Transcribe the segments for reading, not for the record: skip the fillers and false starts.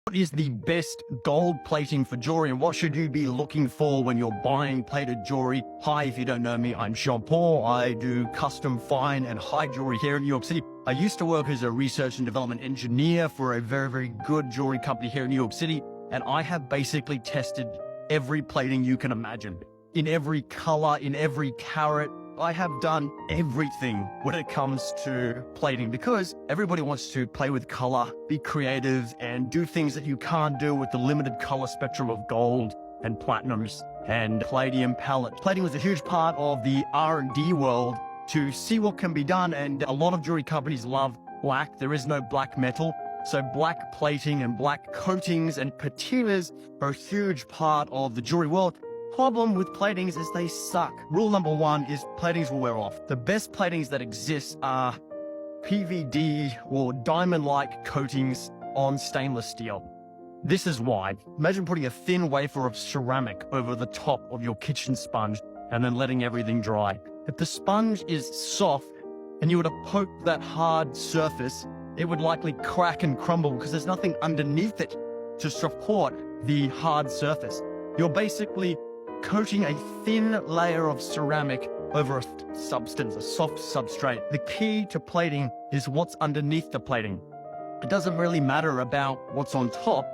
What is the best gold plating for jewelry, and what should you be looking for when you're buying plated jewelry? Hi, if you don't know me, I'm Jean-Paul. I do custom fine and high jewelry here in New York City. I used to work as a research and development engineer for a very, very good jewelry company here in New York City, and I have basically tested every plating you can imagine. In every color, in every carat, I have done everything when it comes to plating because everybody wants to play with color, be creative, and do things that you can't do with the limited color spectrum of gold and platinums and palladium palette. Plating was a huge part of the R&D world to see what can be done, and a lot of jewelry companies love black. There is no black metal. So black plating and black coatings and patinas are a huge part of the jewelry world. Problem with platings is they suck. Rule number one is platings will wear off. The best platings that exist are PVD or diamond-like coatings on stainless steel. This is why. Imagine putting a thin wafer of ceramic over the top of your kitchen sponge and then letting everything dry. If the sponge is soft and you were to poke that hard surface, it would likely crack and crumble because there's nothing underneath it to support the hard surface. You're basically coating a thin layer of ceramic over a substance, a soft substrate. The key to plating is what's underneath the plating. It doesn't really matter about what's on top,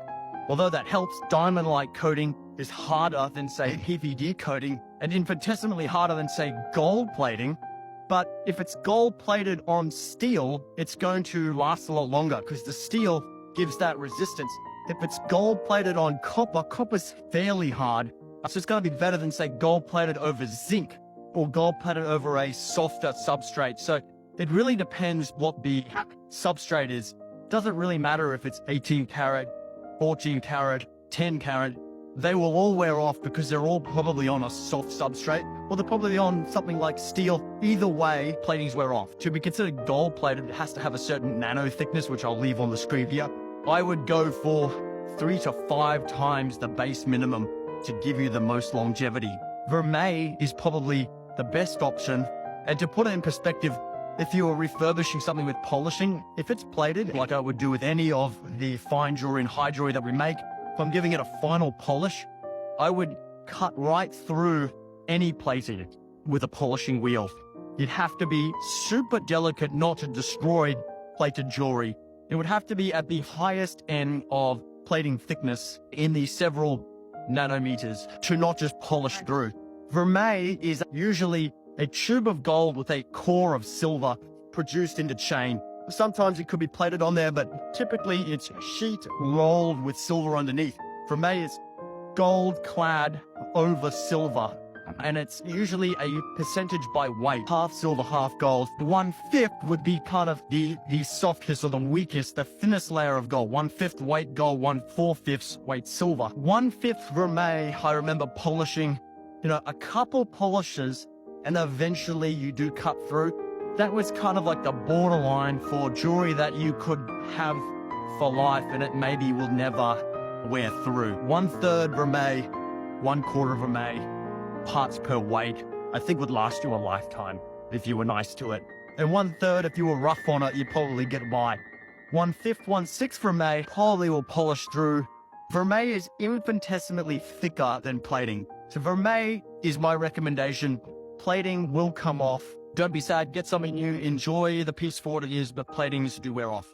although that helps. Diamond-like coating is harder than, say, PVD coating, and infinitesimally harder than, say, gold plating. But if it's gold plated on steel, it's going to last a lot longer because the steel gives that resistance. If it's gold plated on copper, copper's fairly hard. So it's going to be better than, say, gold plated over zinc or gold plated over a softer substrate. So it really depends what the substrate is. It doesn't really matter if it's 18 karat, 14 karat, 10 karat. They will all wear off because they're all probably on a soft substrate, or they're probably on something like steel. Either way, platings wear off. To be considered gold plated, it has to have a certain nano thickness, which I'll leave on the screen here. I would go for 3 to 5 times the base minimum to give you the most longevity. Vermeil is probably the best option. And to put it in perspective, if you are refurbishing something with polishing, if it's plated, like I would do with any of the fine jewelry and high jewelry that we make, if I'm giving it a final polish, I would cut right through any plating with a polishing wheel. You'd have to be super delicate not to destroy plated jewelry. It would have to be at the highest end of plating thickness in the several nanometers to not just polish through. Vermeil is usually a tube of gold with a core of silver produced into chain. Sometimes it could be plated on there, but typically it's sheet rolled with silver underneath. Vermeil is gold clad over silver, and it's usually a percentage by weight, half silver, half gold. 1/5 would be kind of the softest or the weakest, the thinnest layer of gold. 1/5 weight gold, 1/4 weight silver. 1/5 vermeil, I remember polishing, a couple polishes, and eventually you do cut through. That was kind of like the borderline for jewelry that you could have for life, and it maybe will never wear through. 1/3 vermeil, 1/4 vermeil, parts per weight, I think would last you a lifetime if you were nice to it. And 1/3, if you were rough on it, you'd probably get by. 1/5, 1/6 vermeil probably will polish through. Vermeil is infinitesimally thicker than plating. So vermeil is my recommendation. Plating will come off. Don't be sad, get something new, enjoy the piece for what it is, but platings do wear off.